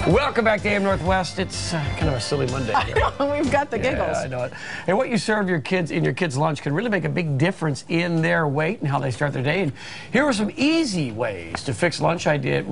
Welcome back to AM Northwest. It's kind of a silly Monday here. We've got the giggles. Yeah, I know it. And what you serve your kids in your kids' lunch can really make a big difference in their weight and how they start their day. And here are some easy ways to fix lunch ideas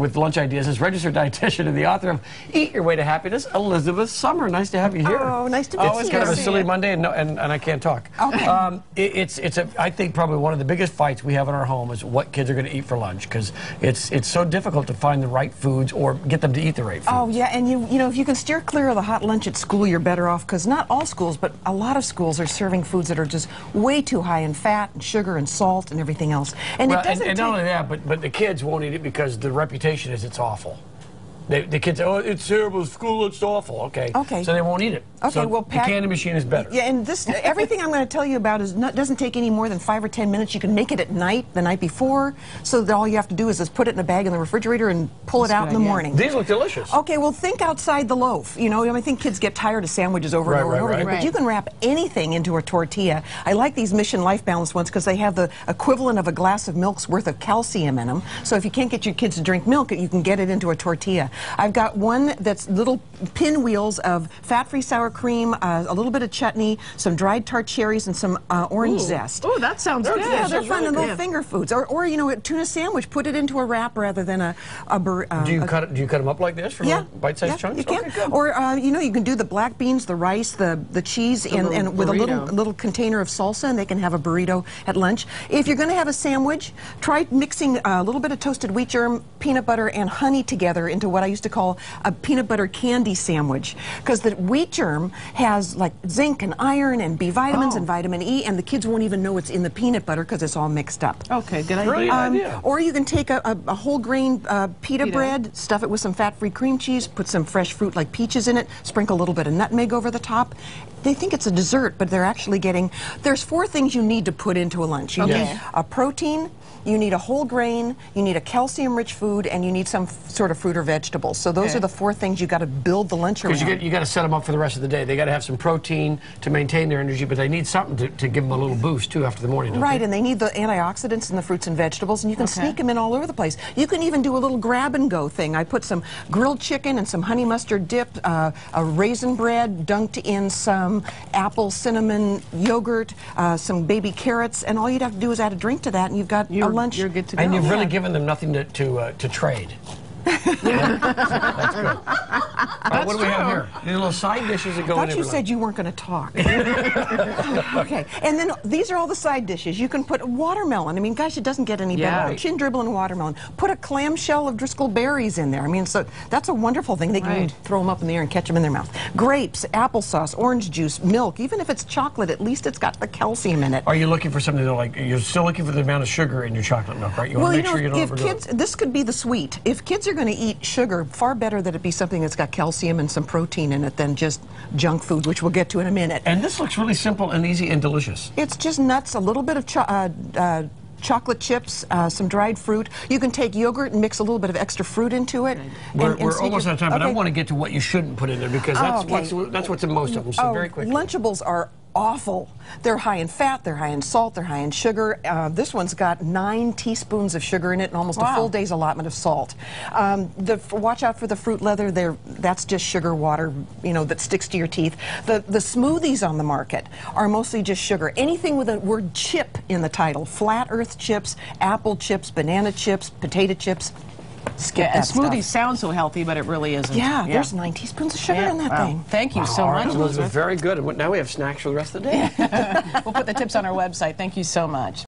as registered dietitian and the author of Eat Your Way to Happiness, Elizabeth Summer. Nice to have you here. Oh, nice to meet you. It's kind of a silly Monday, and I can't talk. Okay. I think probably one of the biggest fights we have in our home is what kids are going to eat for lunch, because it's so difficult to find the right foods or get them to eat the right foods. Oh, yeah, and you know, if you can steer clear of the hot lunch at school, you're better off, because not all schools, but a lot of schools are serving foods that are just way too high in fat and sugar and salt and everything else. And well, it doesn't and not only that, but the kids won't eat it because the reputation is it's awful. The kids say, oh, it's terrible, school, it's awful. Okay. So they won't eat it. Okay, so well, the candy machine is better. Yeah, and everything I'm going to tell you about doesn't take any more than 5 or 10 minutes. You can make it at night, the night before, so that all you have to do is just put it in a bag in the refrigerator and pull it out in the morning. These look delicious. Okay, well, think outside the loaf. You know, I think kids get tired of sandwiches over and over and over again, but you can wrap anything into a tortilla. I like these Mission Life Balance ones because they have the equivalent of a glass of milk's worth of calcium in them. So if you can't get your kids to drink milk, you can get it into a tortilla. I've got one that's little pinwheels of fat-free sour cream, a little bit of chutney, some dried tart cherries, and some orange zest. Oh, that sounds good. Yeah, they're fun and little finger foods. Or you know, a tuna sandwich, put it into a wrap rather than a do you cut them up like this from bite-sized chunks? You can. Okay, or you know, you can do the black beans, the rice, the cheese, and with a little container of salsa, and they can have a burrito at lunch. If you're going to have a sandwich, try mixing a little bit of toasted wheat germ, peanut butter, and honey together into what I used to call a peanut butter candy sandwich, because the wheat germ has like zinc and iron and B vitamins and vitamin E, and the kids won't even know it's in the peanut butter because it's all mixed up. Okay, good idea. Brilliant idea. Or you can take a whole grain pita bread, stuff it with some fat-free cream cheese, put some fresh fruit like peaches in it, sprinkle a little bit of nutmeg over the top. They think it's a dessert, but they're actually getting... There's 4 things you need to put into a lunch. You need a protein, you need a whole grain, you need a calcium-rich food, and you need some sort of fruit or vegetable. So those are the 4 things you got to build the lunch around. Because you got to set them up for the rest of the day. They got to have some protein to maintain their energy, but they need something to give them a little boost too after the morning. Right, and they need the antioxidants in the fruits and vegetables, and you can sneak them in all over the place. You can even do a little grab-and-go thing. I put some grilled chicken and some honey mustard dip, a raisin bread dunked in some apple cinnamon yogurt, some baby carrots, and all you'd have to do is add a drink to that, and you've got a lunch. You're good to go. And you've really given them nothing to trade. That's good. What do we have here? These little side dishes that go in. I thought you said you weren't going to talk. Okay, and then these are all the side dishes. You can put watermelon. I mean, gosh, it doesn't get any better. Chin dribble and watermelon. Put a clamshell of Driscoll berries in there. I mean, so that's a wonderful thing. They can throw them up in the air and catch them in their mouth. Grapes, applesauce, orange juice, milk. Even if it's chocolate, at least it's got the calcium in it. Are you looking for something that, like, you're still looking for the amount of sugar in your chocolate milk, right? You want to make sure you don't overdo it. This could be the sweet. If kids are going to eat sugar, far better that it be something that's got calcium and some protein in it than just junk food, which we'll get to in a minute. And this looks really simple and easy and delicious. It's just nuts, a little bit of chocolate chips, some dried fruit. You can take yogurt and mix a little bit of extra fruit into it. We're almost out of time, but I want to get to what you shouldn't put in there, because that's what's in most of them. So very quickly. Lunchables are awful. They're high in fat, they're high in salt, they're high in sugar. This one's got 9 teaspoons of sugar in it and almost a full day's allotment of salt. Watch out for the fruit leather. That's just sugar water, you know, that sticks to your teeth. The smoothies on the market are mostly just sugar. Anything with the word chip in the title, flat earth chips, apple chips, banana chips, potato chips. Skip that smoothies sound so healthy, but it really isn't. Yeah, there's 9 teaspoons of sugar in that thing. Thank you so much, Elizabeth. Very good. And now we have snacks for the rest of the day. We'll put the tips on our website. Thank you so much.